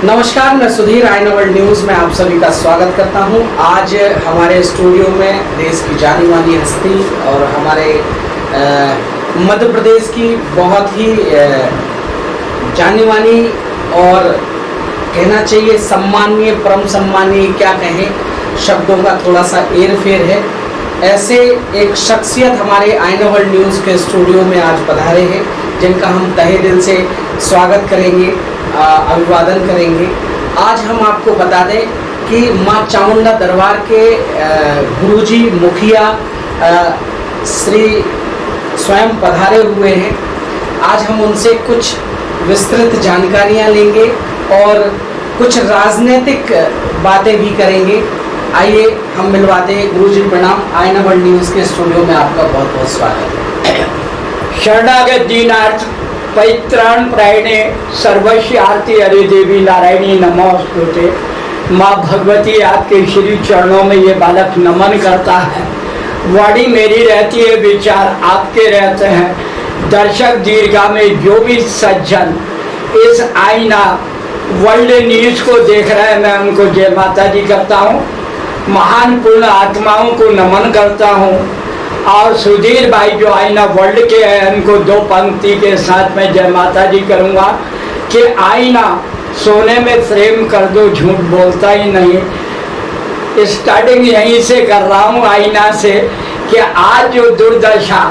नमस्कार, मैं Sudhir, I know world news में आप सभी का स्वागत करता हूं। आज हमारे स्टूडियो में देश की जानी मानी हस्ती और हमारे मध्य प्रदेश की बहुत ही जानी मानी और कहना चाहिए सम्मानीय, परम सम्मानीय, क्या कहें, शब्दों का थोड़ा सा एर फेर है। ऐसे एक शख्सियत हमारे आई नो वर्ल्ड न्यूज़ के स्टूडियो में आज पधारे हैं, जिनका हम तहे दिल से स्वागत करेंगे, अभिवादन करेंगे। आज हम आपको बता दें कि माँ चामुंडा दरबार के गुरुजी मुखिया श्री स्वयं पधारे हुए हैं। आज हम उनसे कुछ विस्तृत जानकारियाँ लेंगे और कुछ राजनीतिक बातें भी करेंगे। आइए हम मिलवाते हैं। गुरुजी प्रणाम, आई नो वर्ल्ड न्यूज़ के स्टूडियो में आपका बहुत बहुत स्वागत है। शरणागत दीनार्थ पैत्राण प्रायणे सर्वस्व आरती हरि देवी नारायणी नमोस्तुते। माँ भगवती आपके श्री चरणों में ये बालक नमन करता है। वाणी मेरी रहती है, विचार आपके रहते हैं। दर्शक दीर्घा में जो भी सज्जन इस आईना वर्ल्ड न्यूज़ को देख रहे हैं, मैं उनको जय माता दी करता हूँ। महान पूर्ण आत्माओं को नमन करता हूँ। और सुधीर भाई जो आईना वर्ल्ड के हैं, उनको दो पंक्ति के साथ में जय माता दी करूँगा कि आईना सोने में फ्रेम कर दो, झूठ बोलता ही नहीं। स्टार्टिंग यहीं से कर रहा हूँ आईना से कि आज जो दुर्दशा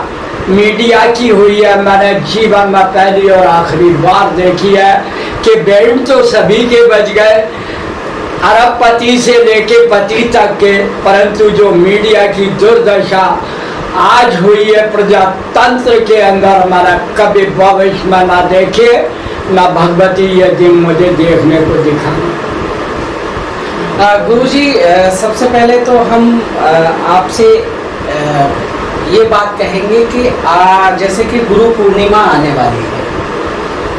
मीडिया की हुई है, मैंने जीवन में पहली और आखिरी बार देखी है कि बेल्ट तो सभी के बच गए, अरबपति से लेके पति तक के, परंतु जो मीडिया की दुर्दशा आज हुई है प्रजातंत्र के अंदर, हमारा कभी भविष्य में ना देखे ना भगवती ये दिन मुझे देखने को दिखाना। गुरुजी, सबसे पहले तो हम आपसे ये बात कहेंगे कि जैसे कि गुरु पूर्णिमा आने वाली है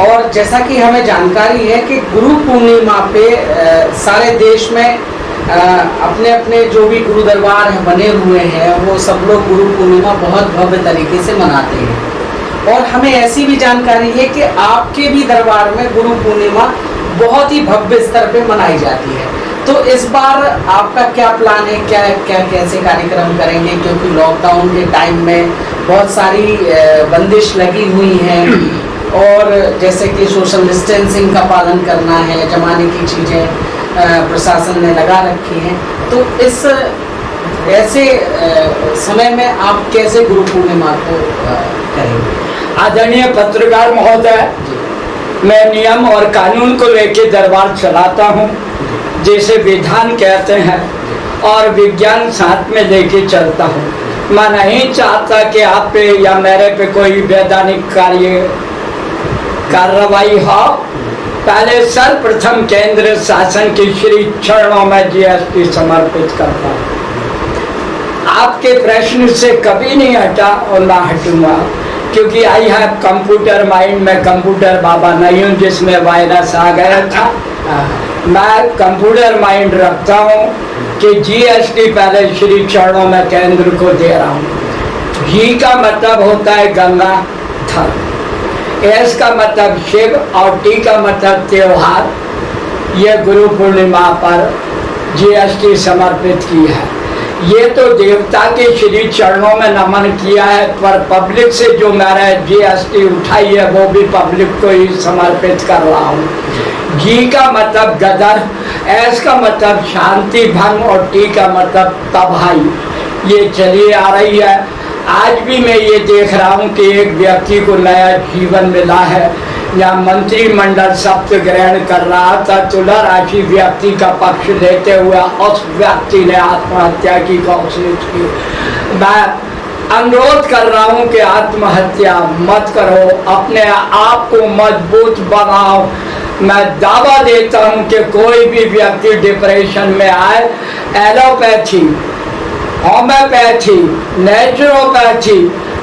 और जैसा कि हमें जानकारी है कि गुरु पूर्णिमा पे सारे देश में अपने अपने जो भी गुरु दरबार बने हुए हैं, वो सब लोग गुरु पूर्णिमा बहुत भव्य तरीके से मनाते हैं। और हमें ऐसी भी जानकारी है कि आपके भी दरबार में गुरु पूर्णिमा बहुत ही भव्य स्तर पे मनाई जाती है। तो इस बार आपका क्या प्लान है, क्या क्या कैसे कार्यक्रम करेंगे? क्योंकि लॉकडाउन के टाइम में बहुत सारी बंदिश लगी हुई हैं और जैसे कि सोशल डिस्टेंसिंग का पालन करना है, जमाने की चीज़ें प्रशासन ने लगा रखी हैं। तो इस ऐसे समय में आप कैसे गुरु पूर्णिमा को करेंगे? आदरणीय पत्रकार महोदय, मैं नियम और कानून को लेके दरबार चलाता हूँ, जैसे विधान कहते हैं, और विज्ञान साथ में लेके चलता हूँ। मैं नहीं चाहता कि आप पे या मेरे पे कोई वैधानिक कार्रवाई हो। पहले सर्वप्रथम केंद्र शासन के श्री चरणों में जीएसटी समर्पित करता हूँ। आपके प्रश्न से कभी नहीं हटा और ना हटूंगा, क्योंकि आई है कंप्यूटर माइंड में कंप्यूटर बाबा नहीं हूँ जिसमें वायरस आ गया था। मैं कंप्यूटर माइंड रखता हूँ कि जीएसटी पहले श्री चरणों में केंद्र को दे रहा हूँ। जी का मतलब होता है गंगा धर, एस का मतलब शिव और टी का मतलब त्योहार। ये गुरु पूर्णिमा पर जीएसटी समर्पित की है। ये तो देवता के श्री चरणों में नमन किया है, पर पब्लिक से जो मैंने जीएसटी उठाई है वो भी पब्लिक को ही समर्पित कर रहा हूँ। जी का मतलब गदर, एस का मतलब शांति भंग और टी का मतलब तबाही। ये चली आ रही है। आज भी मैं ये देख रहा हूँ कि एक व्यक्ति को नया जीवन मिला है, या मंत्रिमंडल शब्द ग्रहण कर रहा था, तुला राशि व्यक्ति का पक्ष लेते हुए उस व्यक्ति ने आत्महत्या की कोशिश की। मैं अनुरोध कर रहा हूँ कि आत्महत्या मत करो, अपने आप को मजबूत बनाओ। मैं दावा देता हूँ कि कोई भी व्यक्ति डिप्रेशन में आए, एलोपैथी, होम्योपैथी, नेचुरोपैथी,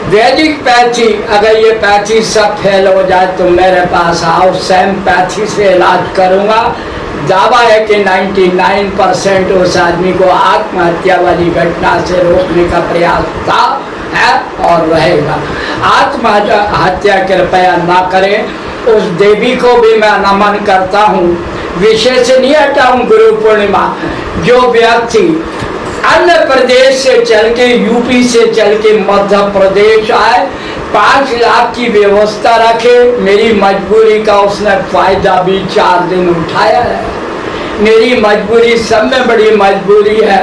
वैदिक पैथी, अगर ये पैथी सब फेल हो जाए तो मेरे पास आओ, सेम पैथी से इलाज करूँगा। दावा है कि 99% उस आदमी को आत्महत्या वाली घटना से रोकने का प्रयास था, है और रहेगा। आत्महत्या कृपया ना करें। उस देवी को भी मैं नमन करता हूँ। विषय से नहीं हटा हूँ गुरु पूर्णिमा। जो व्यक्ति अन्य प्रदेश से चल के, यूपी से चल के मध्य प्रदेश आए, 5 लाख की व्यवस्था रखे, मेरी मजबूरी का उसने फायदा भी 4 दिन उठाया है। मेरी मजबूरी सब में बड़ी मजबूरी है।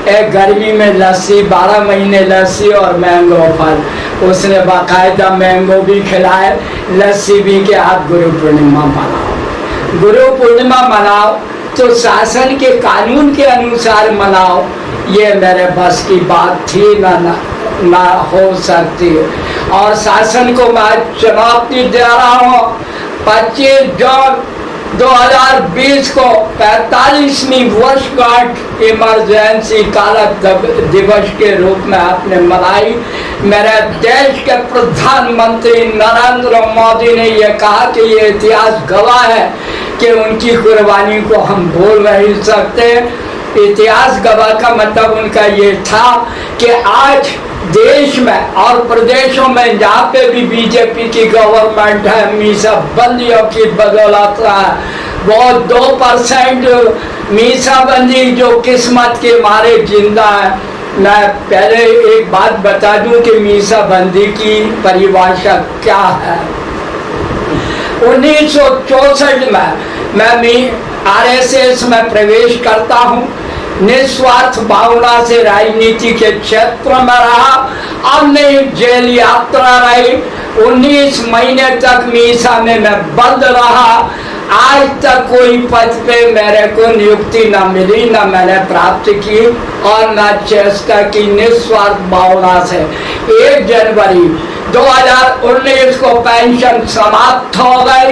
एक गर्मी में लस्सी, 12 महीने लस्सी और मैंगो फल, उसने बाकायदा मैंगो भी खिलाए, लस्सी भी के आप गुरु पूर्णिमा मनाओ। गुरु पूर्णिमा मनाओ तो शासन के कानून के अनुसार मनाओ, ये मेरे बस की बात थी ना हो सकती। और शासन को मैं चुनौती दे रहा हूँ, 25 जून 2020 को 45वीं वर्षगांठ इमरजेंसी कालक दिवस के रूप में आपने मनाई। मेरे देश के प्रधानमंत्री नरेंद्र मोदी ने यह कहा कि ये इतिहास गवाह है कि उनकी कुर्बानी को हम भूल नहीं सकते। इतिहास गवाह का मतलब उनका ये था कि आज देश में और प्रदेशों में जहाँ पे भी बीजेपी की गवर्नमेंट है, मीसा बंदियों की बदौलत है, वो 2% मीसा बंदी जो किस्मत के मारे जिंदा है। मैं पहले एक बात बता दूं कि मीसा बंदी की परिभाषा क्या है। 1964 में मैं RSS में प्रवेश करता हूँ, निस्वार्थ भावना से राजनीति के क्षेत्र में रहा, हमने जेल यात्रा रही, 19 महीने तक मीसा में मैं बंद रहा। आज तक कोई पद पे मेरे को नियुक्ति न मिली, न मैंने प्राप्त की और न चेष्टा की। निस्वार्थ भावना से 1 जनवरी 2019 को पेंशन समाप्त हो गई।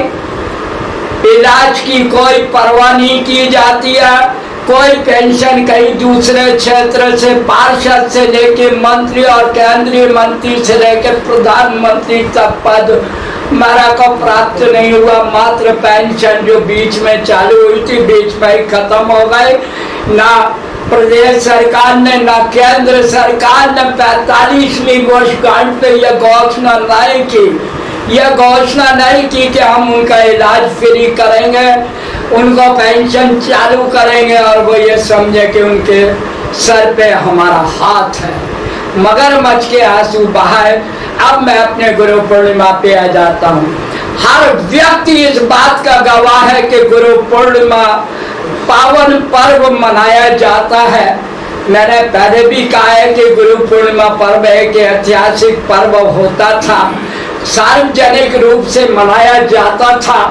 इलाज की कोई परवाह नहीं की जाती है। कोई पेंशन कहीं दूसरे क्षेत्र से, पार्षद से लेके मंत्री और केंद्रीय मंत्री से लेके प्रधानमंत्री तक पद मेरा को प्राप्त नहीं हुआ। मात्र पेंशन जो बीच में चालू हुई थी, बीच में ही खत्म हो गई। ना प्रदेश सरकार ने, ना केंद्र सरकार ने 45वीं वर्षगांठ पे यह घोषणा नहीं की। यह घोषणा नहीं की कि हम उनका इलाज फ्री करेंगे, उनको पेंशन चालू करेंगे और वो ये समझे कि उनके सर पे हमारा हाथ है। मगरमच्छ के आंसू बहाए। अब मैं अपने गुरु पूर्णिमा पे आ जाता हूँ। हर व्यक्ति इस बात का गवाह है कि गुरु पूर्णिमा पावन पर्व मनाया जाता है। मैंने पहले भी कहा है कि गुरु पूर्णिमा पर्व एक ऐतिहासिक पर्व होता था, सार्वजनिक रूप से मनाया जाता था।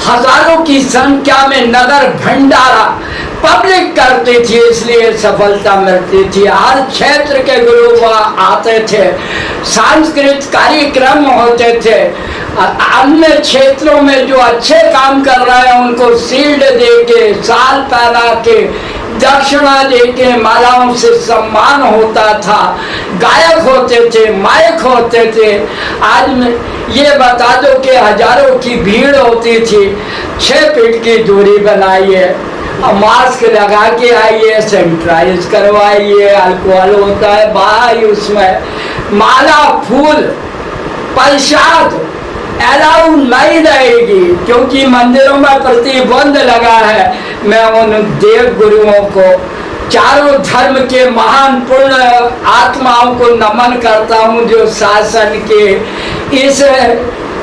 हजारों की संख्या में नगर भंडारा पब्लिक करती थी, इसलिए सफलता मिलती थी। हर क्षेत्र के गुरु वहाँ आते थे, सांस्कृतिक कार्यक्रम होते थे। अन्य क्षेत्रों में जो अच्छे काम कर रहे हैं उनको शील्ड दे के, शाल पहना के, दक्षिणा देके, मालाओं से सम्मान होता था। गायक होते थे, माइक होते थे। आज ये बता दो कि हजारों की भीड़ होती थी। 6 फीट की दूरी बनाइए, मास्क लगा के आइए, सैनिटाइज करवाइए, अल्कोहल होता है भाई उसमें। माला, फूल, प्रसाद अलाउ नहीं रहेगी क्योंकि मंदिरों में प्रतिबंध लगा है। मैं उन देव गुरुओं को, चारों धर्म के महान पुण्य आत्माओं को नमन करता हूँ जो शासन के इस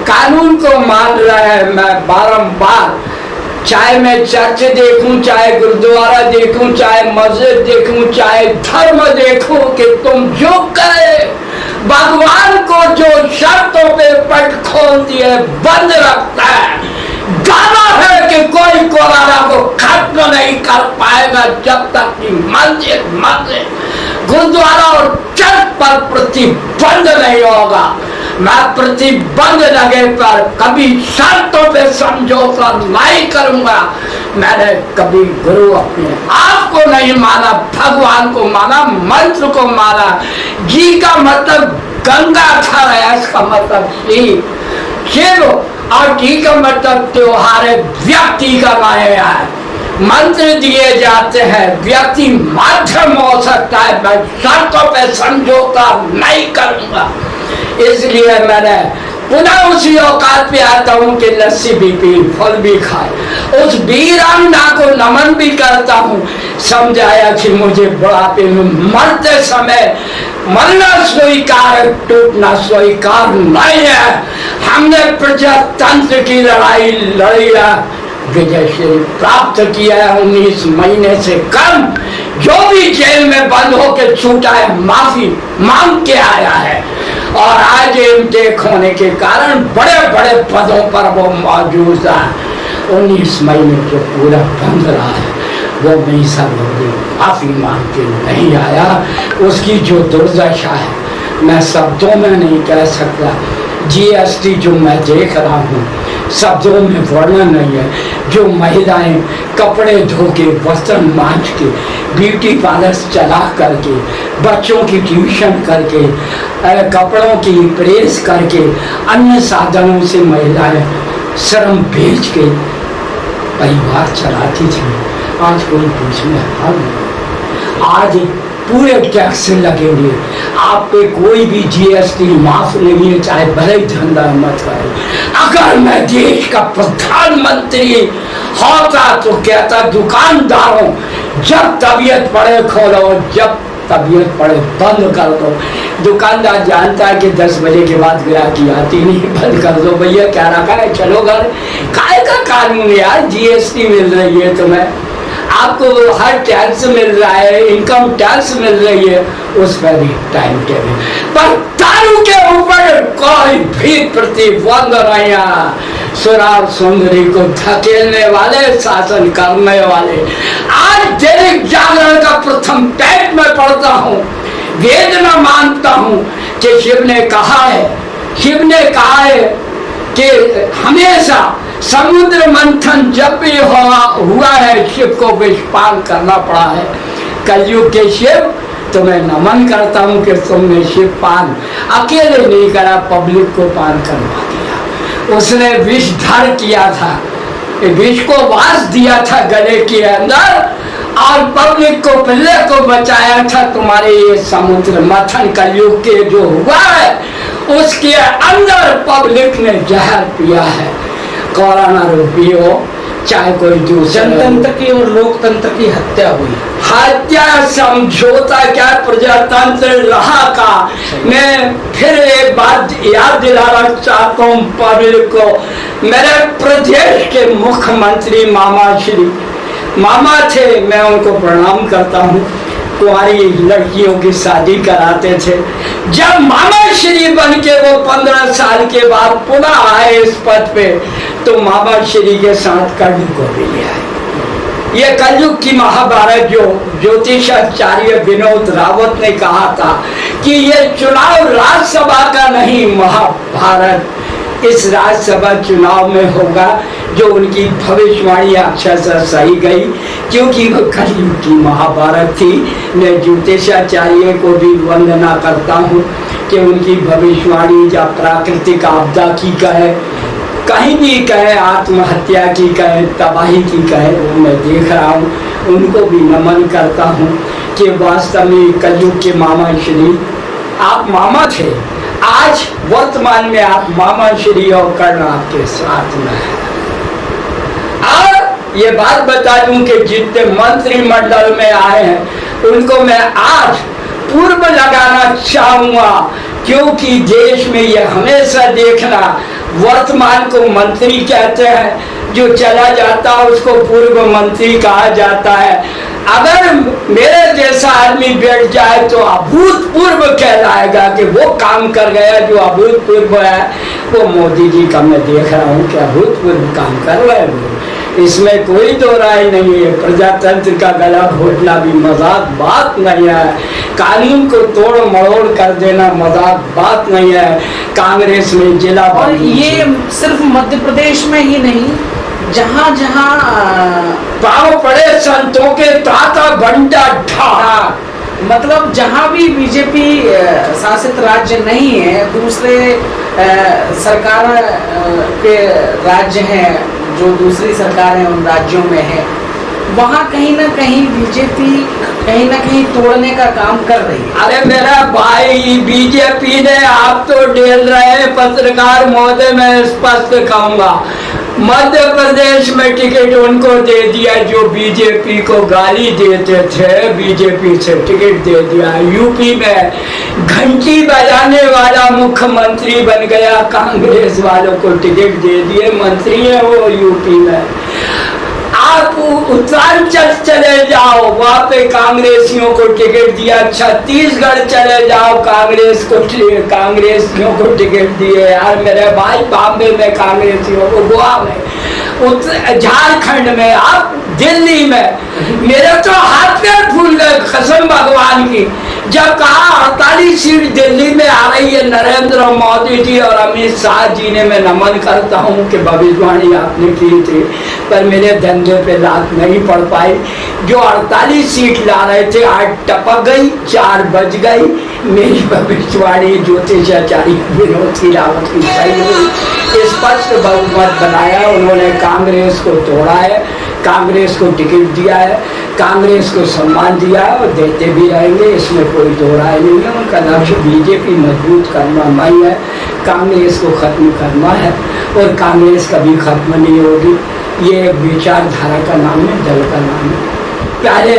कानून को मान रहे हैं। मैं बारंबार, चाहे मैं चर्च देखूं, चाहे गुरुद्वारा देखूं, चाहे मस्जिद देखूं, चाहे धर्म देखूं, कि तुम जो करे, भगवान को जो शर्तों पे पट खोल दिए बंद रखता है। गाना है कि कोई कोरोना को खत्म नहीं कर पाएगा जब तक कि मस्जिद, गुरुद्वारा और चर्च पर प्रतिबंध नहीं होगा। मैं प्रतिबंध लगे पर कभी शर्तों पे समझौता नहीं करूंगा। मैंने कभी गुरु अपने आप को नहीं माना, भगवान को माना, मंत्र को माना। जी का मतलब गंगा था, इसका मतलब शिव, और टी का मतलब त्योहार है, व्यक्ति का माया है। मंत्र दिए जाते हैं, व्यक्ति माध्यम हो सकता है। मैं शर्तों पे समझौता नहीं करूंगा। इसलिए मैंने पुनः उसी औकात पे आता हूँ कि लस्सी भी पी, फल भी खाए। उस वीरांगना को नमन भी करता हूँ। समझाया कि मुझे बुढ़ापे में मरते समय मरना स्वीकार, टूटना स्वीकार नहीं है। हमने प्रजातंत्र की लड़ाई लड़ी है, विजय श्री प्राप्त किया है। 19 महीने से कम जो भी जेल में बंद होकर छूटा है, माफी मांग के आया है। और आज इनटेक होने के कारण बड़े बड़े पदों पर वो मौजूद है। 19 महीने जो पूरा बंद रहा है, वो मेरी सर्वोदय माफी मांग के नहीं आया। उसकी जो दुर्दशा है मैं शब्दों में नहीं कह सकता। जीएसटी जो मैं देख रहा हूँ, शब्दों में वर्णन नहीं है। जो महिलाएं कपड़े धो के, बर्तन मांज के, ब्यूटी पार्लर चला करके, बच्चों की ट्यूशन करके, कपड़ों की प्रेस करके, अन्य साधनों से महिलाएं श्रम बेच के परिवार चलाती थी, आज कोई पूछने हाल नहीं। आज पूरे टैक्स लगेंगे, आप पे कोई भी जीएसटी माफ नहीं है, चाहे भले ही धंधा मत करे। अगर मैं देश का प्रधानमंत्री होता तो कहता दुकानदारों, जब तबीयत पड़े खोलो, जब तबीयत पड़े बंद कर दो। दुकानदार जानता है कि 10 बजे के बाद ग्राहकी आती नहीं, बंद कर दो भैया, क्या रखा है, चलो घर। काय का कानून यार, जीएसटी मिल रही है तुम्हें, आपको हर टैक्स मिल रहा है, इनकम टैक्स मिल रही है, उस पर भी टाइम टेबल। पर दारू के ऊपर कोई भी प्रतिबंध नहीं है। शराब सुंदरी को धकेलने वाले, शासन करने वाले। आज दैनिक जागरण का प्रथम पेज में पढ़ता हूँ, वेद में मानता हूँ कि शिव ने कहा है कि हमेशा समुद्र मंथन जब भी हुआ है, शिव को विषपान करना पड़ा है। कलयुग के शिव, तुम्हें नमन करता हूँ कि तुमने शिव पान अकेले नहीं करा, पब्लिक को पान करवा दिया। उसने विष धार किया था, विष को वास दिया था गले के अंदर, और पब्लिक को, पिल्ले को बचाया था। तुम्हारे ये समुद्र मंथन कलयुग के जो हुआ है, उसके अंदर पब्लिक ने जहर पिया है। कोरोना रूपी हो, चाहे कोई दूसरा, जनतंत्र की और लोकतंत्र की हत्या हुई। हत्या समझौता क्या प्रजातंत्र रहा का। मैं फिर एक बात याद दिलाना चाहता हूँ पब्लिक को। मेरे प्रदेश के मुख्यमंत्री मामा थे, मैं उनको प्रणाम करता हूँ। कुंवारी लड़कियों की शादी कराते थे। जब मामा श्री बन के वो 15 साल के बाद पुनः आए इस पद पे, तो मामा श्री के साथ कर्ण को भी ले आए। ये कलयुग की महाभारत जो ज्योतिषाचार्य विनोद रावत ने कहा था कि ये चुनाव राज्यसभा का नहीं, महाभारत इस राज्यसभा चुनाव में होगा, जो उनकी भविष्यवाणी अक्षरशः सही गई, क्योंकि वो कलयुग की महाभारत थी। मैं ज्योतिषाचार्य को भी वंदना करता हूँ कि उनकी भविष्यवाणी या प्राकृतिक आपदा की कहे, कहीं भी कहे, आत्महत्या की कहे, तबाही की कहे, वो मैं देख रहा हूँ। उनको भी नमन करता हूँ कि वास्तव में कलयुग के मामा श्री, आप मामा थे, आज वर्तमान में आप मामा श्री और कर्ण आपके साथ में है। और ये बात बता दूं कि जितने मंत्रिमंडल में आए हैं, उनको मैं आज पूर्व लगाना चाहूंगा, क्योंकि देश में ये हमेशा देखना, वर्तमान को मंत्री कहते हैं, जो चला जाता है उसको पूर्व मंत्री कहा जाता है। अगर मेरे जैसा आदमी बैठ जाए तो अभूतपूर्व कहलाएगा कि वो काम कर गया जो अभूतपूर्व है। वो मोदी जी का मैं देख रहा हूँ कि अभूतपूर्व काम कर रहे हैं, इसमें कोई दो राय नहीं है। प्रजातंत्र का गला घोटना भी मजाक बात नहीं है, कानून को तोड़ मरोड़ कर देना मजाक बात नहीं है। कांग्रेस में जिला, और ये सिर्फ मध्य प्रदेश में ही नहीं, जहाँ जहाँ पाँव पड़े संतों के ताता बंटा ढा, मतलब जहाँ भी बीजेपी शासित राज्य नहीं है, दूसरे सरकार के राज्य हैं, जो दूसरी सरकारें उन राज्यों में है, वहाँ कहीं ना कहीं बीजेपी कहीं ना कहीं तोड़ने का काम कर रही है। अरे मेरा भाई, बीजेपी ने, आप तो डेल रहे हैं पत्रकार महोदय, मैं स्पष्ट कहूंगा, मध्य प्रदेश में टिकट उनको दे दिया जो बीजेपी को गाली देते थे, बीजेपी से टिकट दे दिया। यूपी में घंटी बजाने वाला मुख्यमंत्री बन गया, कांग्रेस वालों को टिकट दे दिए, मंत्री है वो यूपी में। आप उत्तरांचल चले जाओ, वहां पे कांग्रेसियों को टिकट दिया। छत्तीसगढ़ चले जाओ, कांग्रेसियों को टिकट दिए। यार मेरे भाई, बॉम्बे में कांग्रेसियों को, गोवा में, झारखंड में, आप दिल्ली में, मेरे तो हाथ पैर फूल गए कसम भगवान की जब कहा 48 सीट दिल्ली में आ रही है नरेंद्र मोदी जी और अमित शाह जी ने। मैं नमन करता हूं कि भविष्यवाणी आपने की थी, पर मेरे धंधे पे लात नहीं पड़ पाई। जो 48 सीट ला रहे थे, 8 टपक गई, 4 बज गई। मेरी भविष्यवाणी ज्योतिषाचार्य विनोद रावत की सही हुई, स्पष्ट बहुमत बनाया। उन्होंने कांग्रेस को तोड़ा है, कांग्रेस को टिकट दिया है, कांग्रेस को सम्मान दिया है और देते भी रहेंगे, इसमें कोई दो राय नहीं है। उनका लक्ष्य बीजेपी मजबूत करना नहीं है, कांग्रेस को खत्म करना है और कांग्रेस कभी खत्म नहीं होगी। ये विचारधारा का नाम है, दल का नाम है। पहले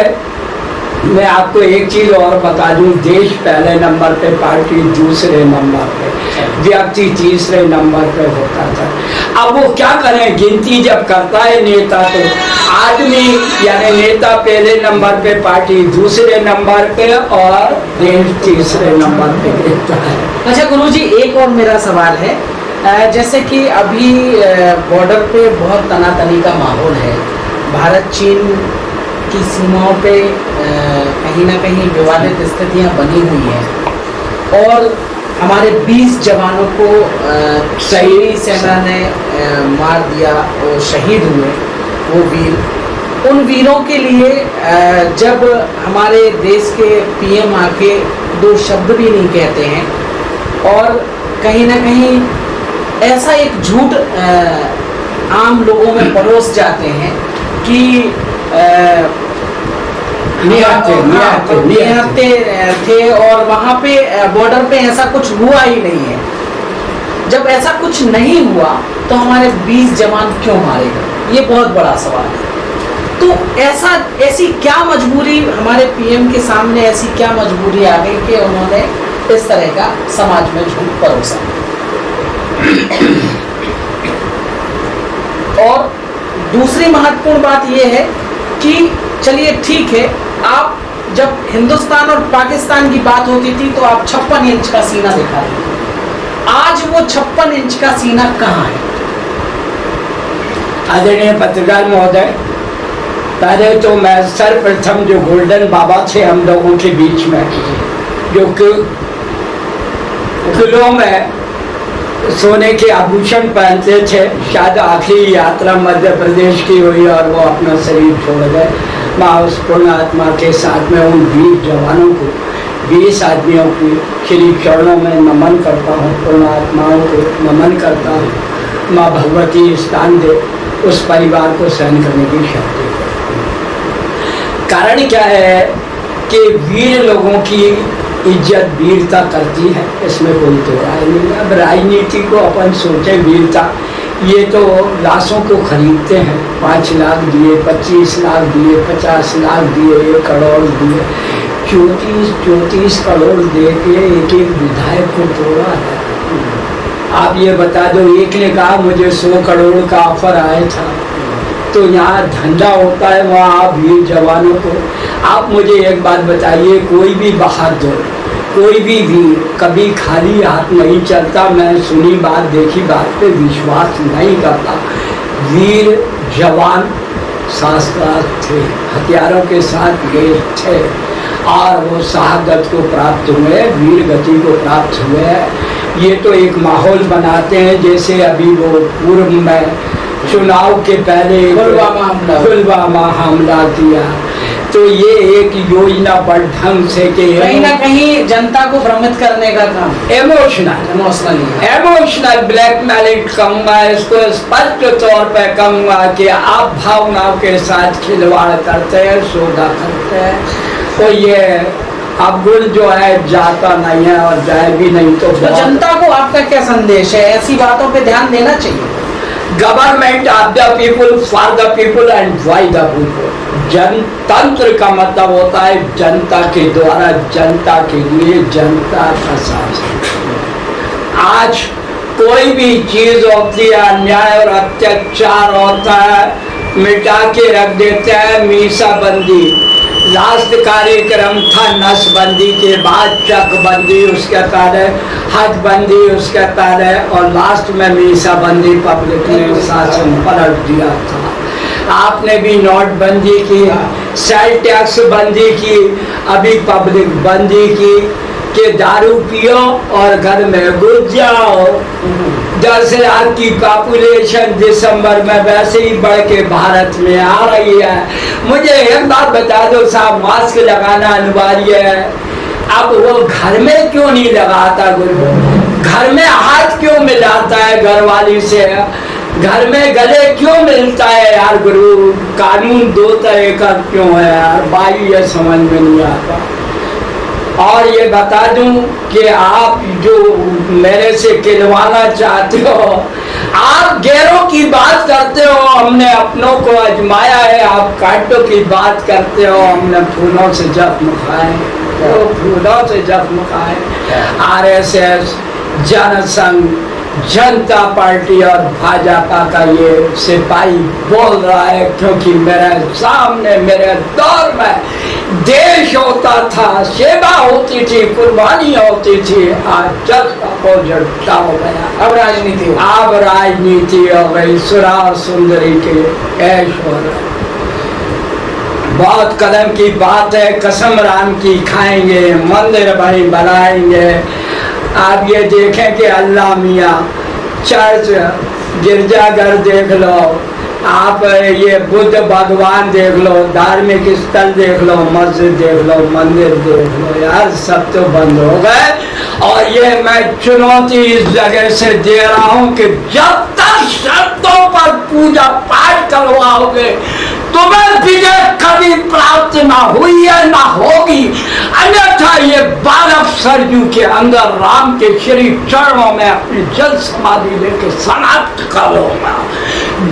मैं आपको एक चीज और बता दूं, देश पहले नंबर पे, पार्टी दूसरे नंबर पे, व्यक्ति तीसरे नंबर पे होता था। अब वो क्या करें, गिनती जब करता है नेता तो आदमी यानी नेता पहले नंबर पे, पार्टी दूसरे नंबर पे और देश तीसरे नंबर पे गिरता है। अच्छा गुरुजी, एक और मेरा सवाल है, जैसे कि अभी बॉर्डर पे बहुत तनातनी का माहौल है, भारत चीन की सीमाओं पे कहीं ना कहीं विवादित स्थितियां बनी हुई हैं और हमारे 20 जवानों को शहीद सेना ने मार दिया और शहीद हुए वो वीर। उन वीरों के लिए जब हमारे देश के पीएम आके 2 शब्द भी नहीं कहते हैं और कहीं ना कहीं ऐसा एक झूठ आम लोगों में परोस जाते हैं कि निहत्ते थे और वहाँ पे बॉर्डर पे ऐसा कुछ हुआ ही नहीं है। जब ऐसा कुछ नहीं हुआ तो हमारे 20 जवान क्यों मारे गए, ये बहुत बड़ा सवाल है। तो ऐसी क्या मजबूरी हमारे पीएम के सामने, ऐसी क्या मजबूरी आ गई कि उन्होंने इस तरह का समाज में झूठ परोसा। और दूसरी महत्वपूर्ण बात यह है कि चलिए ठीक है, आप जब हिंदुस्तान और पाकिस्तान की बात होती थी तो आप 56 इंच का सीना दिखा रहे थे, आज वो 56 इंच का सीना कहाँ है? आदरणीय पत्रकार महोदय, पहले तो मैं सर्वप्रथम जो गोल्डन बाबा थे हम लोगों के बीच में, जो किलों में सोने के आभूषण पहनते थे, शायद आखिरी यात्रा मध्य प्रदेश की हुई और वो अपना शरीर छोड़ गए। मैं उस पूर्ण आत्मा के साथ में उन वीर जवानों को, 20 आदमियों की श्री चरणों में नमन करता हूँ, पूर्ण आत्माओं को नमन करता हूँ। माँ भगवती स्थान दे उस परिवार को सहन करने की शक्ति। कारण क्या है कि वीर लोगों की इज्जत वीरता करती है, इसमें कोई तो राय नहीं है। अब राजनीति को अपन सोचे वीरता, ये तो लाशों को खरीदते हैं, 5 लाख दिए, 25 लाख दिए, 50 लाख दिए, 1 करोड़ दिए, 34 करोड़ दे के एक विधायक को तोड़ा है। आप ये बता दो, एक ने कहा मुझे 100 करोड़ का ऑफर आया था, तो यहाँ धंधा होता है, वहाँ आप वीर जवानों को। आप मुझे एक बात बताइए, कोई भी बहादुर, कोई भी वीर कभी खाली हाथ नहीं चलता। मैं सुनी बात देखी बात पे विश्वास नहीं करता। वीर जवान शास्त्रार्थ थे, हथियारों के साथ गए थे और वो शहादत को प्राप्त हुए, वीर गति को प्राप्त हुए। ये तो एक माहौल बनाते हैं, जैसे अभी वो पूर्व में चुनाव के पहले पुलवामा हमला किया, तो ये एक योजना बड़ ढंग से कि कहीं ना कहीं जनता को भ्रमित करने का काम, इमोशनल ब्लैकमेलिंग कहूँगा इसको, स्पष्ट तौर पे कहूँगा कि आप भावनाओं के साथ खिलवाड़ करते हैं, सौदा करते हैं। तो ये अवगुण जो है जाता नहीं है और जाए भी नहीं। तो जनता को आपका क्या संदेश है? ऐसी बातों पे ध्यान देना चाहिए। Government of the people, for the people and by the people. जनतंत्र का मतलब होता है जनता के द्वारा, जनता के लिए, जनता का शासन। आज कोई भी चीज होती है, अन्याय और अत्याचार होता है, मिटा के रख देते हैं। मीसाबंदी लास्ट कार्यक्रम था, नसबंदी के बाद चकबंदी, उसके पहले हजबंदी, उसके पहले और लास्ट में मीसाबंदी पब्लिक ने शासन पलट दिया था। आपने भी नोटबंदी की, सेल टैक्स बंदी की, अभी पब्लिक बंदी की कि दारू पियो और घर में घुस जाओ। 10,000 की पॉपुलेशन दिसंबर में वैसे ही बढ़ के भारत में आ रही है। मुझे एक बात बता दो साहब, मास्क लगाना अनिवार्य है, अब वो घर में क्यों नहीं लगाता गुरु? घर में हाथ क्यों मिलाता है घरवाली से? घर में गले क्यों मिलता है यार गुरु? कानून दो तरह का क्यों है यार भाई, ये समझ में नहीं आता। और ये बता दूं कि आप जो मेरे से खिलवाना चाहते हो, आप गैरों की बात करते हो, हमने अपनों को आजमाया है। आप कांटों की बात करते हो, हमने फूलों से जख्म खाए, तो फूलों से जख्म खाए। RSS, जनसंघ, जनता पार्टी और भाजपा का ये सिपाही बोल रहा है, क्योंकि मेरे सामने मेरे दौर में देश होता था, सेवा होती थी, कुर्बानी होती थी। आज जस्ट अपोजिट हो गया। अब राजनीति हो गई, सुरा सुंदरी के ऐश हो रहा। बहुत कदम की बात है, कसम राम की खाएंगे, मंदिर भाई बनाएंगे। आप ये देखें कि अल्लाह मियाँ, चर्च, गिरजाघर देख लो, आप ये बुद्ध भगवान देख लो, धार्मिक स्थल देख लो, मस्जिद देख लो, मंदिर देख लो, यार सब तो बंद हो गए। और ये मैं चुनौती इस जगह से दे रहा हूँ कि जब तक शर्तों पर पूजा पाठ करवाओगे, तुम्हें विजय कभी प्राप्त ना हुई है ना होगी। अन्यथा ये 12 सरजू के अंदर राम के श्री चरणों में अपनी जल समाधि लेके समाप्त करोगा।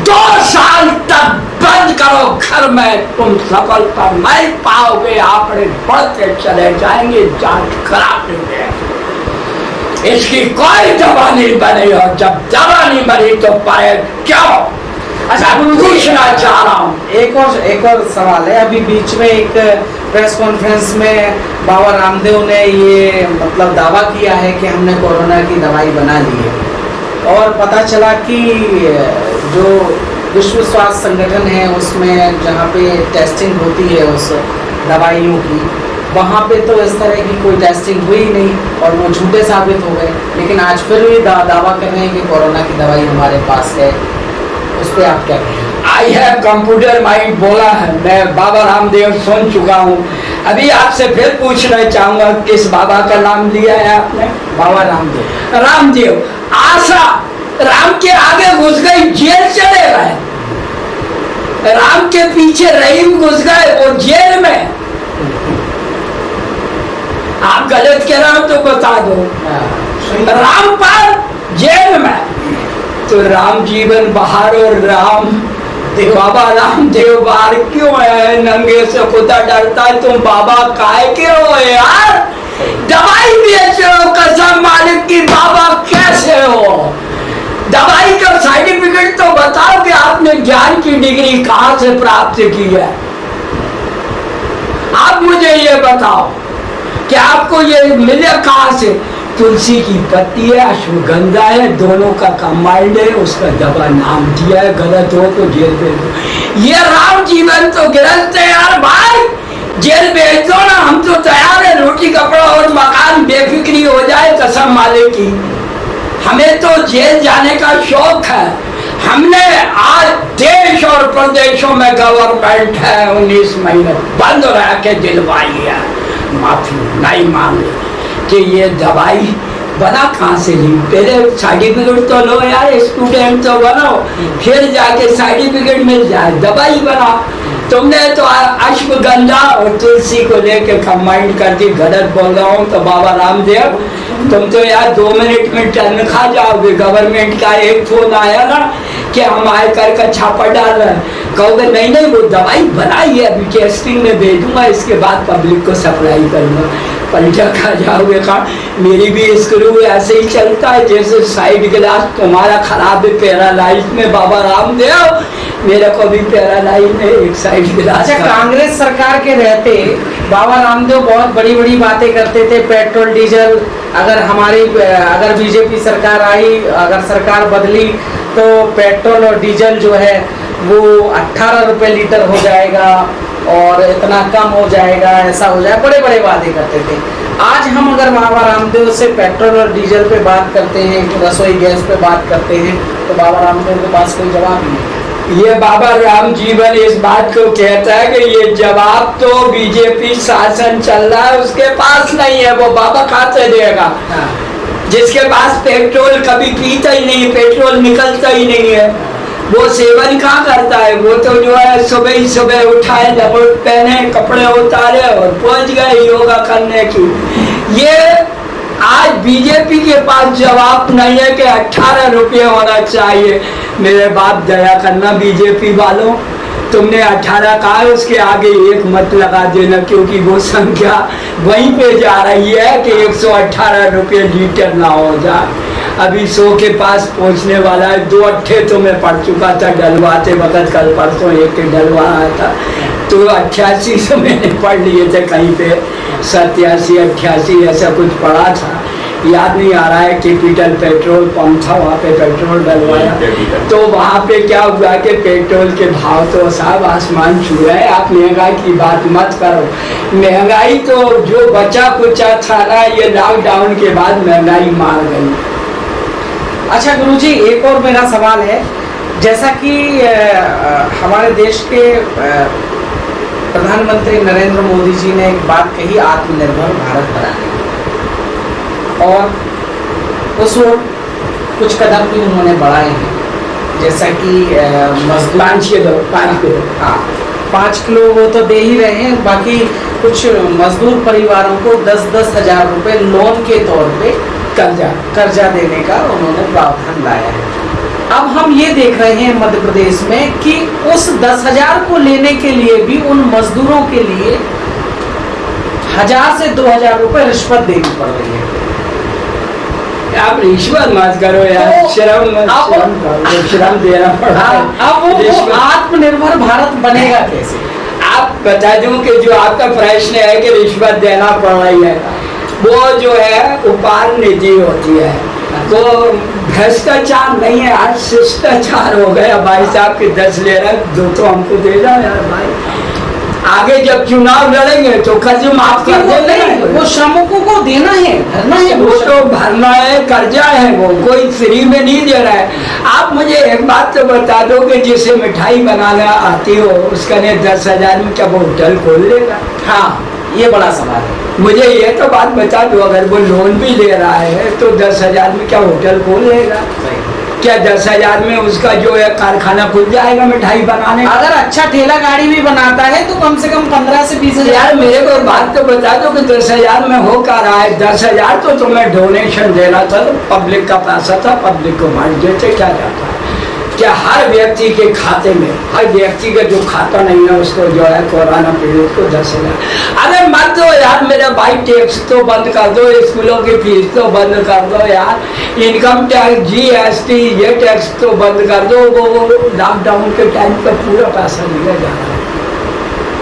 2 साल तक बंद करो घर में, तुम सफलता नहीं पाओगे, आंकड़े बढ़ते चले जाएंगे, जांच करा देंगे। इसकी कोई दवा नहीं बनी, और जब दवा नहीं बनी तो पाए क्यों? अच्छा, पूछना चाह रहा हूँ। एक और सवाल है। अभी बीच में एक प्रेस कॉन्फ्रेंस में बाबा रामदेव ने ये मतलब दावा किया है कि हमने कोरोना की दवाई बना ली है, और पता चला कि जो विश्व स्वास्थ्य संगठन है उसमें जहाँ पे टेस्टिंग होती है उस दवाइयों की, वहाँ पे तो इस तरह की कोई टेस्टिंग हुई नहीं और वो झूठे साबित हो गए। लेकिन आज फिर भी दावा कर रहे हैं कि कोरोना की दवाई हमारे पास है। उस पर आप क्या कहें? आई है कंप्यूटर माइंड बोला है, मैं बाबा रामदेव सुन चुका हूँ। अभी आपसे फिर पूछना चाहूंगा, किस बाबा का नाम लिया है आपने? बाबा रामदेव। रामदेव, आशा राम के आगे घुस गई, जेल चले गए। राम के पीछे रहीम घुस गए, वो जेल में। आप गलत कह रहे हो तो बता दो। रामपाल जेल में, तो राम जीवन बाहर और राम बाबा रामदेव बाहर क्यों है? नंगे से खुदा डरता है, तुम बाबा काहे के हो यार? दवाई बेच रहे हो कसम मालिक की, बाबा कैसे हो? दवाई का सर्टिफिकेट तो बताओ कि आपने ज्ञान की डिग्री कहाँ से प्राप्त की है। आप मुझे ये बताओ कि आपको ये मिले कहाँ से? तुलसी की पत्ती है, अश्वगंधा है, दोनों का कंबाइंड है, उसका दवा नाम दिया है। गलत हो तो जेल भेज दो। ये राम जीवन तो गिरफ्त है यार भाई, जेल भेज दो ना, हम तो तैयार है। रोटी कपड़ा और मकान बेफिक्री हो जाए कसम मालिक की। हमें तो जेल जाने का शौक है, हमने आज देश और प्रदेशों में गवर्नमेंट है 19 महीने बंद रह के दिलवाई है, माफी नहीं मांगी कि ये दवाई बना कहाँ से ली। पहले सर्टिफिकेट तो लो यार, स्टूडेंट तो बनो, फिर जाके सर्टिफिकेट मिल जाए, दवाई बना। तुमने तो अश्वगंधा और तुलसी को लेके कंबाइंड कर दी। गलत बोल रहा हूँ तो बाबा रामदेव, तुम तो यार 2 मिनट में टर्न खा जाओगे। गवर्नमेंट का एक फोन आया ना कि हम आयकर का छापा डाल रहे हैं, कहोगे नहीं नहीं वो दवाई बनाई है, अभी टेस्टिंग में भेजूंगा, इसके बाद पब्लिक को सप्लाई करूंगा। पलटा खा जाओगे। कहा मेरी भी स्क्रू ऐसे ही चलता है जैसे साइड ग्लास तुम्हारा खराब है पैरालाइज में बाबा रामदेव, मेरे को भी पैरालाइज में एक साइड ग्लास। अच्छा, कांग्रेस सरकार के रहते बाबा रामदेव बहुत बड़ी बड़ी बातें करते थे, पेट्रोल डीजल अगर बीजेपी सरकार आई, अगर सरकार बदली तो पेट्रोल और डीजल जो है वो 18 रुपए लीटर हो जाएगा और इतना कम हो जाएगा, ऐसा हो जाए, बड़े बड़े वादे करते थे। आज हम अगर बाबा रामदेव से पेट्रोल और डीजल पे बात करते हैं, रसोई गैस पे बात करते हैं, तो बाबा रामदेव के पास कोई जवाब नहीं। ये बाबा राम जीवन इस बात को कहता है कि ये जवाब तो बीजेपी शासन चल रहा है उसके पास नहीं है, वो बाबा कहाँ से देगा। जिसके पास पेट्रोल कभी पीता ही नहीं, पेट्रोल निकलता ही नहीं है, वो सेवन कहाँ करता है। वो तो जो है सुबह ही सुबह उठाए, लपेट पहने, कपड़े उतारे और पहुंच गए योगा करने की। ये आज बीजेपी के पास जवाब नहीं है कि 18 रुपये होना चाहिए। मेरे बाप दया करना बीजेपी वालों, तुमने 18 कहा, उसके आगे 1 मत लगा देना, क्योंकि वो संख्या वहीं पे जा रही है कि 118 रुपये लीटर ना हो जाए। अभी 100 के पास पहुंचने वाला है। 2 अट्ठे तो मैं पढ़ चुका था डलवाते वक्त, कल परसों एक डलवा आया था, तो 88 तो मैंने पढ़ लिए थे कहीं पे, 87 88 ऐसा कुछ पढ़ा था, याद नहीं आ रहा है। कैपिटल पेट्रोल पंप था, वहाँ पे पेट्रोल डलवाया, तो वहाँ पे क्या हुआ कि पेट्रोल के भाव तो साहब आसमान छू रहे हैं। आप महंगाई की बात मत करो, महंगाई तो जो बचा कुचा था ना, ये लॉकडाउन के बाद महंगाई मार गई। अच्छा गुरुजी, एक और मेरा सवाल है, जैसा कि हमारे देश के प्रधानमंत्री नरेंद्र मोदी जी ने एक बात कही, आत्मनिर्भर भारत बनाने, और उस वक्त कुछ कदम भी उन्होंने बढ़ाए हैं, जैसा कि मजदूर 5 किलो वो तो दे ही रहे हैं, बाकी कुछ मजदूर परिवारों को 10-10 हजार रुपए लोन के तौर पे कर्जा देने का उन्होंने प्रावधान लाया है। अब हम ये देख रहे हैं मध्य प्रदेश में कि उस 10,000 को लेने के लिए भी उन मजदूरों के लिए 1000 से 2000 रुपए रिश्वत देनी पड़ रही है। आप रिश्वत मत करो यार, तो श्रम देना पड़ा। अब वो आत्मनिर्भर भारत बनेगा कैसे? आप बता दूं कि जो आपका प्रश्न है कि रिश्वत देना पड़ रही है, वो जो है उपार नीति होती है, वो भ्रष्टाचार नहीं है, आज शिष्टाचार हो गया। भाई साहब के 10 ले रहा है, 2 तो हमको दे जाओ यार भाई। आगे जब चुनाव लड़ेंगे तो कर्ज माफ कर देंगे, वो श्रमिकों को देना है, भरना है, वो तो भरना है, कर्जा है, वो कोई फ्री में नहीं दे रहा है। आप मुझे एक बात तो बता दो कि जिसे मिठाई बनाना आती हो उसका ने 10,000 में क्या वो होटल खोल लेगा? हाँ, ये बड़ा सवाल है। मुझे ये तो बात बता दो, अगर वो लोन भी ले रहा है तो 10,000 में क्या होटल खोल लेगा? क्या 10,000 में उसका जो है कारखाना खुल जाएगा मिठाई बनाने? अगर अच्छा ठेला गाड़ी भी बनाता है तो कम से कम 15 से 20 हजार। यार मेरे को बात तो बता दो कि 10,000 में हो क्या रहा है? 10,000 तो तुम्हें डोनेशन देना था, पब्लिक का पैसा था, पब्लिक को बांट देते, क्या जाता है? क्या हर व्यक्ति के खाते में, हर व्यक्ति का जो खाता नहीं है उसको जो है कोरोना पीड़ित को 10,000? अरे मत दो यार मेरा भाई, टैक्स तो बंद कर दो, स्कूलों की फीस तो बंद कर दो यार, इनकम टैक्स, GST ये टैक्स तो बंद कर दो। वो लॉकडाउन के टाइम पर पूरा पैसा लिया जा रहा है,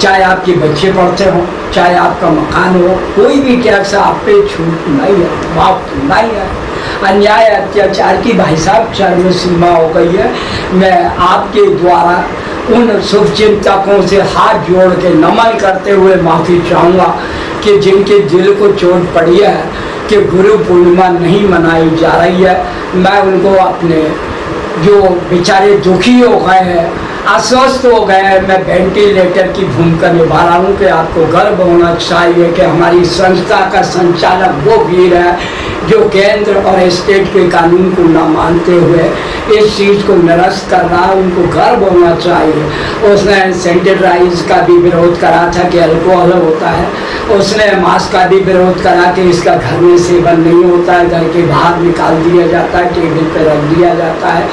चाहे आपके बच्चे पढ़ते हो, चाहे आपका मकान हो, कोई भी टैक्स आप पे छूट नहीं है, माफ नहीं है। अन्याय अत्याचार की भाई साहब चरम सीमा हो गई है। मैं आपके द्वारा उन शुभचिंतकों से हाथ जोड़ के नमन करते हुए माफ़ी चाहूँगा कि जिनके दिल को चोट पड़ी है कि गुरु पूर्णिमा नहीं मनाई जा रही है, मैं उनको अपने जो बेचारे दुखी हो गए हैं, अस्वस्थ हो गए हैं, मैं वेंटिलेटर की भूमिका निभा रहा हूँ कि आपको गर्व होना चाहिए कि हमारी संस्था का संचालक वो वीर है जो केंद्र और स्टेट के कानून को न मानते हुए इस चीज़ को निरस्त कर रहा है, उनको गर्व होना चाहिए। उसने सैनिटाइज का भी विरोध करा था कि अल्कोहल होता है, उसने मास्क का भी विरोध करा कि इसका घर में सेवन नहीं होता है, घर के बाहर निकाल दिया जाता है, टेबल पर रख दिया जाता है।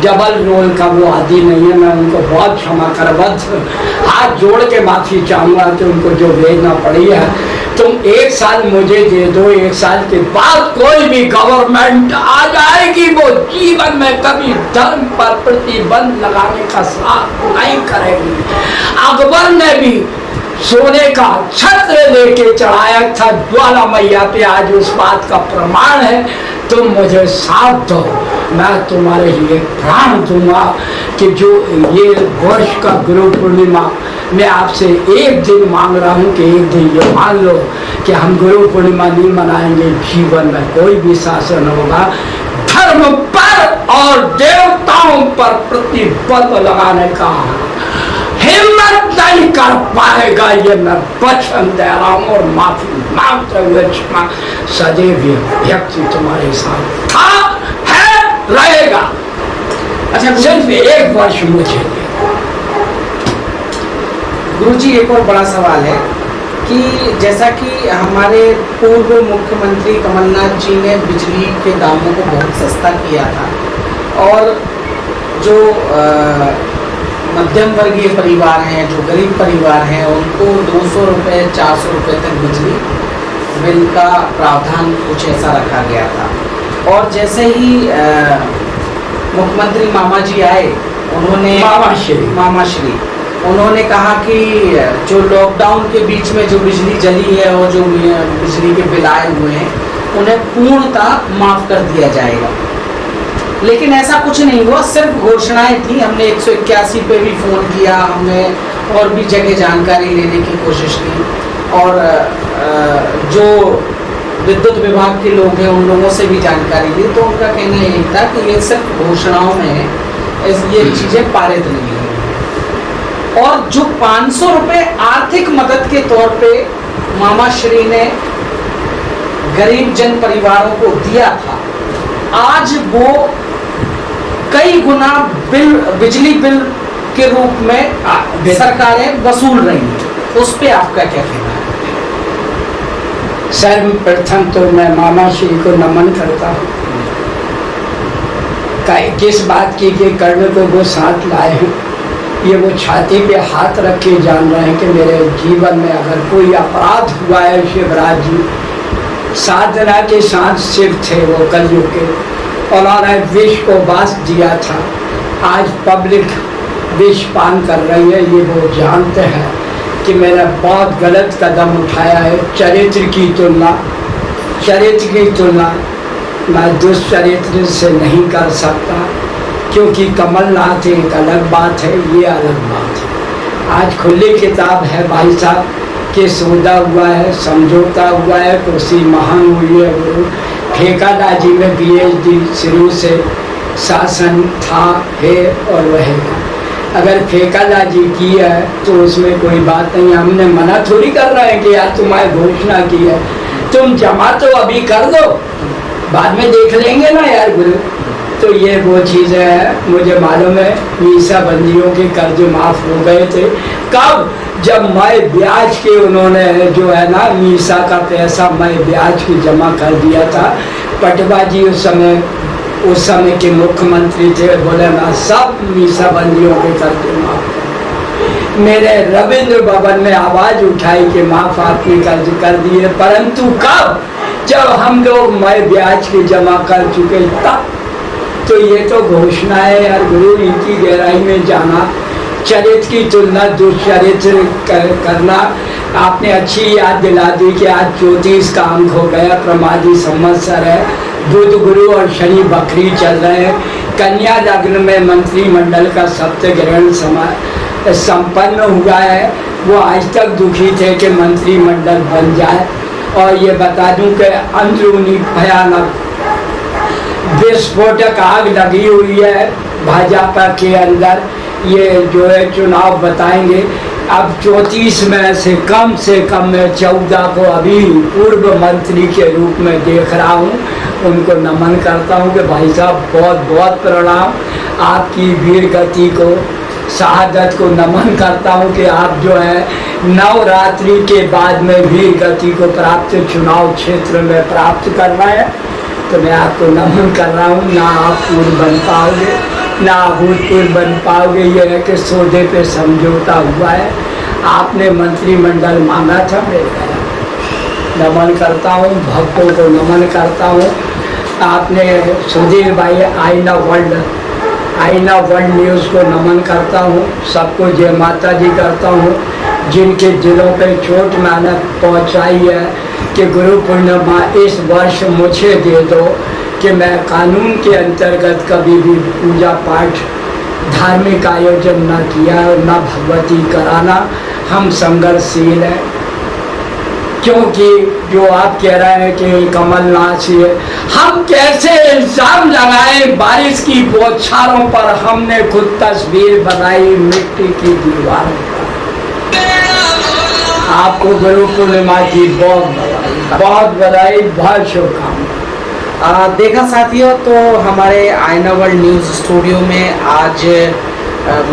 डबल रोल का वो आदि नहीं है, मैं उनको बहुत क्षमा करबद्ध हाथ जोड़ के माफ़ी चाहूँगा कि उनको जो भेजना पड़ी है। तुम 1 साल मुझे दे दो, 1 साल के बाद कोई भी गवर्नमेंट आ जाएगी वो जीवन में कभी धर्म पर प्रतिबंध लगाने का साथ नहीं करेगी। अकबर ने भी सोने का छत्र लेके चढ़ाया था ज्वाला मैया पे, आज उस बात का प्रमाण है। तुम मुझे साथ दो, मैं तुम्हारे लिए प्राण दूंगा कि जो ये वर्ष का गुरु पूर्णिमा मैं आपसे एक दिन मांग रहा हूँ कि एक दिन ये मान लो कि हम गुरु पूर्णिमा नहीं मनाएंगे, जीवन में कोई भी शासन होगा धर्म पर और देवताओं पर प्रतिबंध लगाने का हिम्मत नहीं कर पाएगा। ये मैं वचन दे रहा हूँ और माफी मांगते हुए क्षमा सदैव ये व्यक्ति तुम्हारे साथ था, है, रहेगा। अच्छा, सिर्फ 1 वर्ष मुझे गुरुजी एक और बड़ा सवाल है कि जैसा कि हमारे पूर्व मुख्यमंत्री कमलनाथ जी ने बिजली के दामों को बहुत सस्ता किया था और जो मध्यम वर्गीय परिवार हैं, जो गरीब परिवार हैं, उनको 200 रुपये 400 रुपये तक बिजली बिल का प्रावधान कुछ ऐसा रखा गया था। और जैसे ही मुख्यमंत्री मामा जी आए, उन्होंने मामा श्री उन्होंने कहा कि जो लॉकडाउन के बीच में जो बिजली जली है और जो बिजली के बिल आए हुए हैं उन्हें पूर्णतः माफ़ कर दिया जाएगा। लेकिन ऐसा कुछ नहीं हुआ, सिर्फ घोषणाएं थी। हमने 181 पे भी फ़ोन किया, हमने और भी जगह जानकारी लेने की कोशिश की और जो विद्युत विभाग के लोग हैं उन लोगों से भी जानकारी ली, तो उनका कहना यही था कि ये सिर्फ घोषणाओं में ये चीज़ें पारित नहीं है। और जो 500 रुपये आर्थिक मदद के तौर पे मामा श्री ने गरीब जन परिवारों को दिया था, आज वो कई गुना बिजली बिल के रूप में सरकारें वसूल रही हैं। उस पे आपका क्या कहना है? सर्वप्रथम तो मैं मामा श्री को नमन करता हूँ। किस बात की कि कर्ण को वो साथ लाए हैं, ये वो छाती पे हाथ रख के जान रहे हैं कि मेरे जीवन में अगर कोई अपराध हुआ है, शिवराज जी साधना के साथ शिव थे, वो कलयुग के, उन्होंने विष को वास दिया था। आज पब्लिक विष पान कर रही है, ये वो जानते हैं कि मैंने बहुत गलत कदम उठाया है। चरित्र की तुलना मैं दुष्चरित्र से नहीं कर सकता, क्योंकि कमलनाथ एक अलग बात है, ये अलग बात है। आज खुली किताब है भाई साहब कि सौदा हुआ है, समझौता हुआ है, कुर्सी महंग हुई है। गुरु ठेकेदारी में PhD शुरू से शासन था, है और रहेगा। अगर ठेकेदारी की है तो उसमें कोई बात नहीं, हमने मना थोड़ी कर रहे हैं कि यार तुम्हारी घोषणा की है, तुम जमा तो अभी कर दो, बाद में देख लेंगे ना यार गुरु। तो ये वो चीज़ है, मुझे मालूम है मीसा बंदियों के कर्ज माफ़ हो गए थे। कब? जब मैं ब्याज के उन्होंने जो है ना मीसा का पैसा मैं ब्याज की जमा कर दिया था। पटवा जी उस समय के मुख्यमंत्री थे, बोले मैं सब मीसा बंदियों के कर्ज माफ़। मेरे रविंद्र भवन में आवाज़ उठाई कि माफ़ आपके कर्ज कर दिए, परंतु कब? जब हम लोग मैं ब्याज की जमा कर चुके तब। तो ये तो घोषणा है यार गुरु, इनकी गहराई में जाना, चरित्र की तुलना दुष्चरित्र करना। आपने अच्छी याद दिला दी कि आज 34 का अंक हो गया, प्रमादी संवत्सर है, बुध गुरु और शनि बकरी चल रहे हैं। कन्या लग्न में मंत्रिमंडल का सप्तग्रहण संपन्न हुआ है। वो आज तक दुखी थे कि मंत्रिमंडल बन जाए। और ये बता दूं कि अंदरूनी भयानक विस्फोटक आग लगी हुई है भाजपा के अंदर। ये जो है चुनाव बताएंगे। अब 34 में से कम मैं 14 को अभी पूर्व मंत्री के रूप में देख रहा हूँ। उनको नमन करता हूँ कि भाई साहब बहुत बहुत प्रणाम। आपकी वीर गति को, शहादत को नमन करता हूँ कि आप जो है नवरात्रि के बाद में वीर गति को प्राप्त चुनाव क्षेत्र में प्राप्त करना है। तो मैं आपको नमन कर रहा हूँ। ना आप पूर्व बन पाओगे, ना भूतपूर्व बन पाओगे। ये है कि सौदे पे समझौता हुआ है। आपने मंत्रिमंडल मांगा था, मिल गया। नमन करता हूँ, भक्तों को नमन करता हूँ। आपने सुधीर भाई आईना वर्ल्ड न्यूज़ को नमन करता हूँ। सबको जय माता दी करता हूँ। जिनके दिलों पे चोट मैंने पहुँचाई है कि गुरु पूर्णिमा इस वर्ष मुझे दे दो कि मैं कानून के अंतर्गत कभी भी पूजा पाठ धार्मिक आयोजन न किया और न भगवती कराना। हम संघर्षशील हैं, क्योंकि जो आप कह रहे हैं कि कमलनाथ ही है, हम कैसे इल्जाम लगाएं बारिश की बौछारों पर। हमने खुद तस्वीर बनाई मिट्टी की दीवारों पर। आपको गुरु पूर्णिमा की बहुत बधाई, बहुत शुभकामनाएं। देखा साथियों, तो हमारे आईना वर्ल्ड न्यूज़ स्टूडियो में आज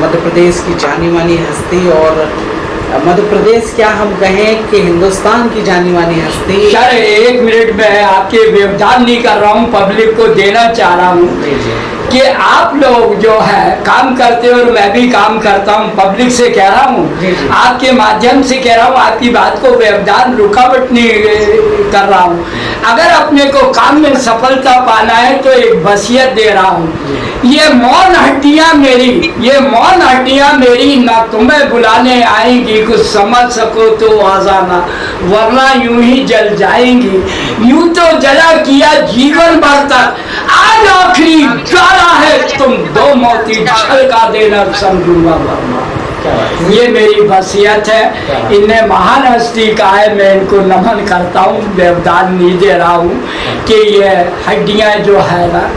मध्य प्रदेश की जानी मानी हस्ती, और मध्य प्रदेश क्या हम कहें कि हिंदुस्तान की जानी मानी हस्ती। सर 1 मिनट में आपके व्यवधान नहीं कर रहा हूँ, पब्लिक को देना चाह रहा हूँ कि आप लोग जो है काम करते हो और मैं भी काम करता हूँ। पब्लिक से कह रहा हूँ, आपके माध्यम से कह रहा हूँ, आपकी बात को व्यवधान रुकावट नहीं कर रहा हूँ। अगर अपने को काम में सफलता पाना है तो एक वसीयत दे रहा हूँ। ये मौन हड्डियाँ मेरी ना तुम्हें बुलाने आएंगी, कुछ समझ सको तो आ जाना, वरना यूं ही जल जाएंगी। यूं तो जला किया जीवन भर तक, आज आखिरी गाना है, तुम 2 मोती छलका देना, समझूंगा वरना। ये मेरी वसीयत है। इन्हें महान हस्ती का है, मैं इनको नमन करता हूँ, व्यवधान नहीं दे रहा हूँ कि ये हड्डियाँ जो है ना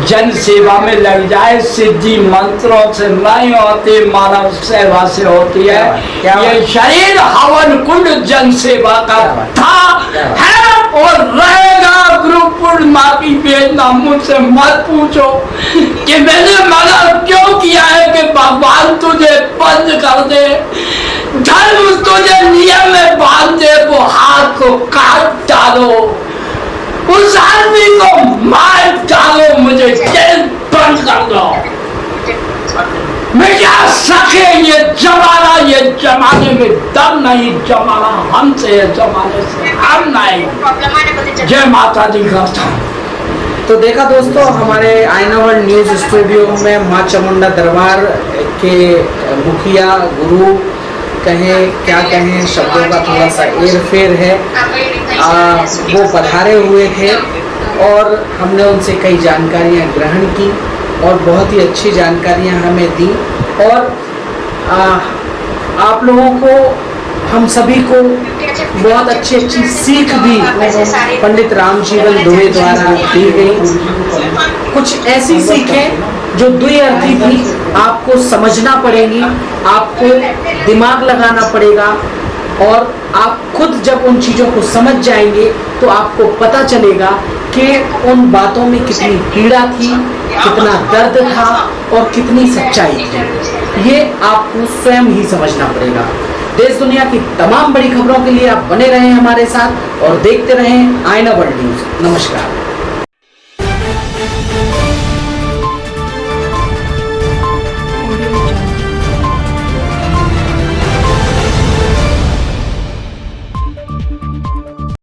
जन सेवा में लग जाए। सिद्धि मंत्रों से नहीं होती, मानव सेवा से होती है। ये शरीर हवन कुंड जन सेवा का था, है और रहेगा। गुरु पूर्णिमा की वेदना मुझसे मत पूछो कि मैंने मना क्यों किया है कि भगवान तुझे बंद कर दे, धर्म तुझे नियम में बांध दे, वो हाथ को काट डालो, उस आदमी को मार डालो, मुझे जेल बंद कर दो। मिटा सके ये जमाने में दम नहीं, जमाना हमसे है, जमाने से हम नहीं। जय माता दी करता हूँ। तो देखा दोस्तों, हमारे आईना वर्ल्ड न्यूज़ स्टूडियो में माँ चामुंडा दरबार के मुखिया, गुरु कहें क्या कहें, शब्दों का थोड़ा सा एरफेर है, वो पधारे हुए थे और हमने उनसे कई जानकारियां ग्रहण की और बहुत ही अच्छी जानकारियां हमें दी। और आप लोगों को, हम सभी को बहुत अच्छी सीख भी पंडित रामजीवन दुबे द्वारा दी गई। कुछ ऐसी सीखें जो द्विअर्थी थी, आपको समझना पड़ेगी, आपको दिमाग लगाना पड़ेगा, और आप खुद जब उन चीज़ों को समझ जाएंगे तो आपको पता चलेगा कि उन बातों में कितनी पीड़ा थी, कितना दर्द था और कितनी सच्चाई थी। ये आपको स्वयं ही समझना पड़ेगा। देश दुनिया की तमाम बड़ी खबरों के लिए आप बने रहें हमारे साथ और देखते रहें आईना वर्ल्ड न्यूज़। नमस्कार।